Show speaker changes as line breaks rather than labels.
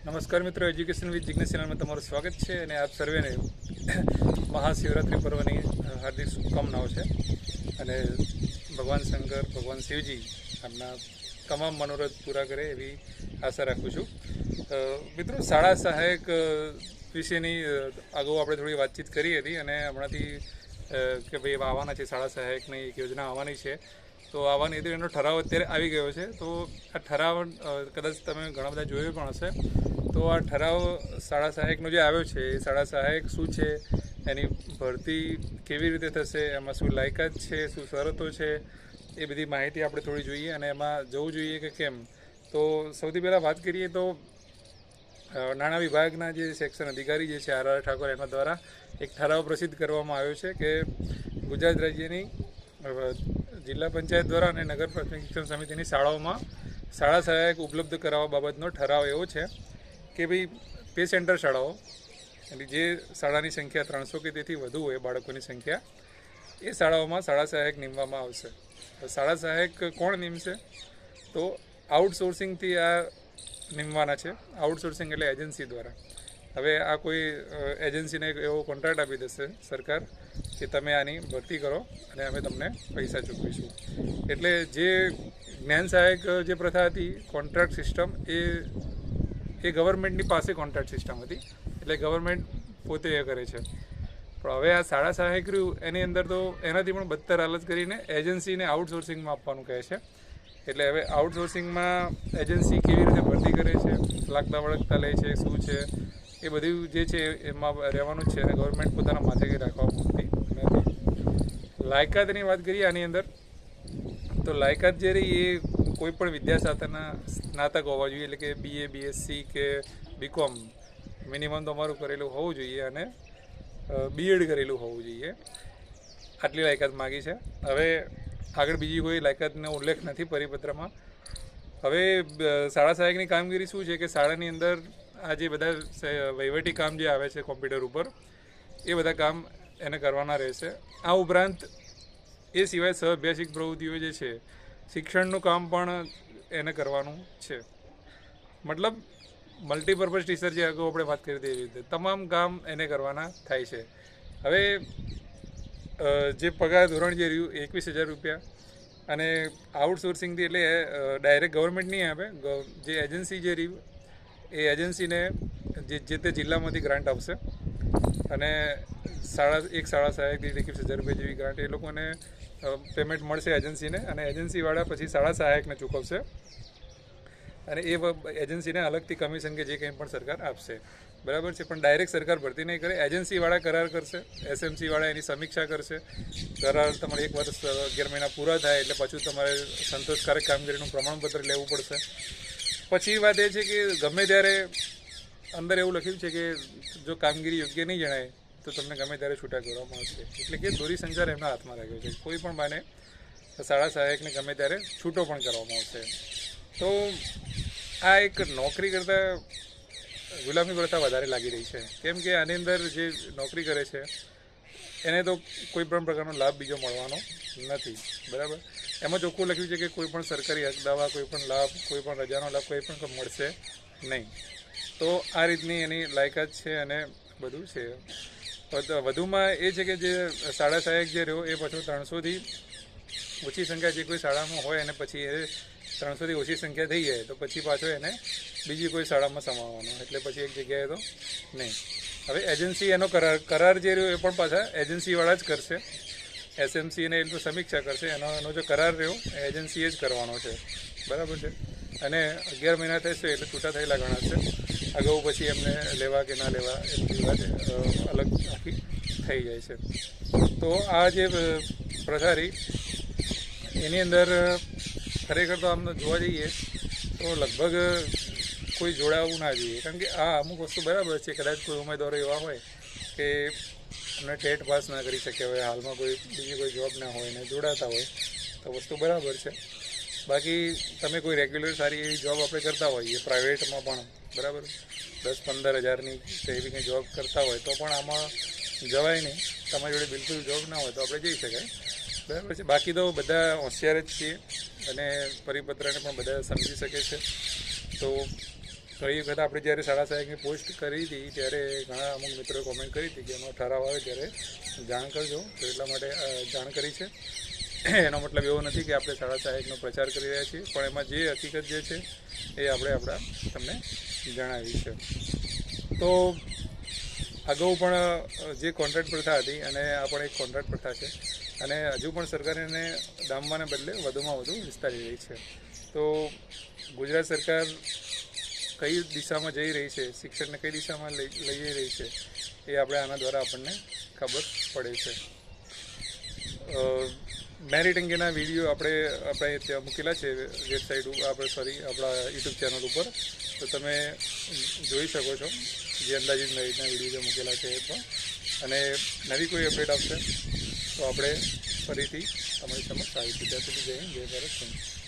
નમસ્કાર મિત્રો, education with Jignesh ચેનલમાં તમારું સ્વાગત છે અને આપ સર્વેને મહાશિવરાત્રિ પર્વની હાર્દિક શુભકામનાઓ છે અને ભગવાન શંકર, ભગવાન શિવજી આપના તમામ મનોરથ પૂરા કરે એવી આશા રાખું છું. મિત્રો, શાળા સહાયક વિશેની અગાઉ આપણે થોડી વાતચીત કરી હતી અને હમણાંથી કે ભાઈ આવવાના છે, શાળા સહાયકની એક યોજના આવવાની છે, તો આવવાની હતી, એનો ઠરાવ અત્યારે આવી ગયો છે. તો આ ઠરાવ કદાચ તમે ઘણા બધા જોયો પણ હશે. તો આ ઠરાવ શાળા સહાયકનો જે આવ્યો છે, એ શાળા સહાયક શું છે, એની ભરતી કેવી રીતે થશે, એમાં શું લાયકાત છે, શું શરતો છે, એ બધી માહિતી આપણે થોડી જોઈએ અને એમાં જવું જોઈએ કે કેમ. તો સૌથી પહેલાં વાત કરીએ તો નાણાં વિભાગના જે સેક્શન અધિકારી જે છે આર ઠાકોર, એના દ્વારા એક ઠરાવ પ્રસિદ્ધ કરવામાં આવ્યો છે કે ગુજરાત રાજ્યની જિલ્લા પંચાયત દ્વારા અને નગર પ્રાથમિક શિક્ષણ સમિતિની શાળાઓમાં શાળા સહાયક ઉપલબ્ધ કરાવવા બાબતનો ઠરાવ એવો છે કે ભાઈ પે સેન્ટર શાળાઓ, એટલે જે શાળાની સંખ્યા 300 કે તેથી વધુ હોય બાળકોની સંખ્યા, એ શાળાઓમાં શાળા સહાયક નીમવામાં આવશે. શાળા સહાયક કોણ નીમશે? તો આઉટસોર્સિંગથી આ નીમવાના છે. આઉટસોર્સિંગ એટલે એજન્સી દ્વારા. હવે આ કોઈ એજન્સીને એવો કોન્ટ્રાક્ટ આપી દેશે સરકાર કે તમે આની ભરતી કરો અને અમે તમને પૈસા ચૂકવીશું. એટલે જે જ્ઞાન સહાયક જે પ્રથા હતી, કોન્ટ્રાક્ટ સિસ્ટમ, એ ગવર્મેન્ટની પાસે કોન્ટ્રાક્ટ સિસ્ટમ હતી, એટલે ગવર્મેન્ટ પોતે એ કરે છે. પણ હવે આ શાળા સહાયક રહ્યું એની અંદર તો એનાથી પણ બદતર હાલત કરીને એજન્સીને આઉટસોર્સિંગમાં આપવાનું કહે છે. એટલે હવે આઉટસોર્સિંગમાં એજન્સી કેવી રીતે ભરતી કરે છે, લાગતા વળગતા લે છે, શું છે, એ બધું જે છે એમાં રહેવાનું જ છે અને ગવર્મેન્ટ પોતાના માથે કંઈ રાખવા માંગતી નથી. લાયકાતની વાત કરીએ આની અંદર, તો લાયકાત જે રહી એ કોઈ પણ વિદ્યાશાખાના સ્નાતક હોવા જોઈએ, એટલે કે BA, BSc કે BCom મિનિમમ તમારું કરેલું હોવું જોઈએ અને B.Ed કરેલું હોવું જોઈએ. આટલી લાયકાત માગી છે. હવે આગળ બીજી કોઈ લાયકાતનો ઉલ્લેખ નથી પરિપત્રમાં. હવે શાળા સહાયકની કામગીરી શું છે કે શાળાની અંદર આ જે બધા વહીવટી કામ જે આવે છે કોમ્પ્યુટર ઉપર, એ બધા કામ એને કરવાના રહેશે. આ ઉપરાંત એ સિવાય સહઅભ્યાસિક પ્રવૃત્તિઓ જે છે, શિક્ષણનું કામ પણ એને કરવાનું છે. મતલબ મલ્ટીપર્પઝ ટીચર જે અગાઉ આપણે વાત કરી હતી એવી રીતે તમામ કામ એને કરવાના થાય છે. હવે જે પગાર ધોરણ જે રહ્યું 21,000 રૂપિયા, અને આઉટસોર્સિંગથી એટલે ડાયરેક્ટ ગવર્મેન્ટ નહીં આપે, જે એજન્સી જે રહ્યું એ એજન્સીને જે તે જિલ્લામાંથી ગ્રાન્ટ આપશે અને એક શાળા સહાયક દીઠ 21,000 રૂપિયા જેવી ગ્રાન્ટ એ લોકોને પેમેન્ટ મળશે એજન્સીને, અને એજન્સીવાળા પછી શાળા સહાયકને ચૂકવશે અને એ એજન્સીને અલગથી કમિશન કે જે કંઈ પણ સરકાર આપશે. બરાબર છે. પણ ડાયરેક્ટ સરકાર ભરતી નહીં કરે, એજન્સીવાળા કરાર કરશે, SMCવાળા એની સમીક્ષા કરશે. કરાર તમારે 1 વર્ષ 11 મહિના પૂરા થાય એટલે પાછું તમારે સંતોષકારક કામગીરીનું પ્રમાણપત્ર લેવું પડશે. પછી વાત એ છે કે ગમે ત્યારે અંદર એવું લખ્યું છે કે જો કામગીરી યોગ્ય નહીં જણાય તો તમને ગમે ત્યારે છૂટા કરવામાં આવશે. એટલે કે દોરી સંચાર એમના હાથમાં રાખ્યો છે. કોઈ પણ બાને શાળા સહાયકને ગમે ત્યારે છૂટો પણ કરવામાં આવશે. તો આ એક નોકરી કરતાં ગુલામી પ્રથા વધારે લાગી રહી છે. કેમ કે આની અંદર જે નોકરી કરે છે એને તો કોઈ પણ પ્રકારનો લાભ બીજો મળવાનો નથી. બરાબર. એમાં ચોખ્ખું લખ્યું છે કે કોઈ પણ સરકારી હક દાવા, કોઈ પણ લાભ, કોઈ પણ રજાનો લાભ કોઈ પણ મળશે નહીં. તો આ રીતની એની લાયકાત છે અને બધું છે. વધુમાં એ છે કે જે શાળા સહાયક જે રહ્યો એ પાછું 300થી ઓછી સંખ્યા જે કોઈ શાળામાં હોય અને પછી એ 300થી ઓછી સંખ્યા થઈ જાય તો પછી પાછો એને બીજી કોઈ શાળામાં સમાવવાનો, એટલે પછી એક જગ્યાએ તો નહીં. હવે એજન્સી એનો કરાર જે રહ્યો એ પણ પાછા એજન્સીવાળા જ કરશે. SMC એને એ સમીક્ષા કરશે. એનો જો કરાર રહ્યો એજન્સીએ જ કરવાનો છે. બરાબર છે. અને 11 મહિના થશે એટલે છૂટા થયેલા ગણાશે. અગાઉ પછી એમને લેવા કે ના લેવા એની વાત અલગ આખી થઈ જાય છે. તો આ જે પ્રથા રહી એની અંદર ખરેખર તો આમ જોવા જઈએ તો લગભગ કોઈ જોડાવું ના જોઈએ. કારણ કે આ અમુક વસ્તુ બરાબર છે. કદાચ કોઈ ઉમેદવારો એવા હોય કે એમને ટેટ પાસ ના કરી શકે હોય, હાલમાં બીજી કોઈ જોબ ના હોય ને જોડાતા હોય તો વસ્તુ બરાબર છે. બાકી તમે કોઈ રેગ્યુલર સારી એવી જોબ આપણે કરતા હોઈએ પ્રાઇવેટમાં પણ, બરાબર, 10-15 હજારની એવી કંઈ જોબ કરતા હોય તો પણ આમાં જવાય નહીં. તમારી જોડે બિલકુલ જોબ ના હોય તો આપણે જઈ શકાય. બરાબર છે. બાકી તો બધા હોશિયાર જ છીએ અને પરિપત્રને પણ બધા સમજી શકે છે. તો ગઈ વખત આપણે જ્યારે શાળા સહાયકની પોસ્ટ કરી હતી ત્યારે ઘણા અમુક મિત્રોએ કોમેન્ટ કરી હતી કે એનો ઠરાવ આવે ત્યારે જાણ કરજો, તો એટલા માટે જાણ કરી છે. એનો મતલબ એવો નથી કે આપણે શાળા સહાયકનો પ્રચાર કરી રહ્યા છીએ, પણ એમાં જે હકીકત જે છે એ આપણે તમને જણાવી છે. તો અગાઉ પણ જે કોન્ટ્રાક્ટ પ્રથા હતી અને આ પણ એક કોન્ટ્રાક્ટ પ્રથા છે અને હજુ પણ સરકાર એને ડામવાને બદલે વધુમાં વધુ વિસ્તારી રહી છે. તો ગુજરાત સરકાર કઈ દિશામાં જઈ રહી છે, શિક્ષણને કઈ દિશામાં લઈ જઈ રહી છે એ આપણે આના દ્વારા આપણને ખબર પડે છે. મેરિટ અંગેના વિડીયો આપણે ત્યાં મૂકેલા છે વેબસાઇટ આપણા યુટ્યુબ ચેનલ ઉપર, તો તમે જોઈ શકો છો જે અંદાજિત મેરિટના વિડીયો જે મૂકેલા છે એ પણ. અને નવી કોઈ અપડેટ આવશે તો આપણે ફરીથી અમારી સમક્ષ આવીશું. ત્યાં સુધી જય હિન્દ, જય ભારત.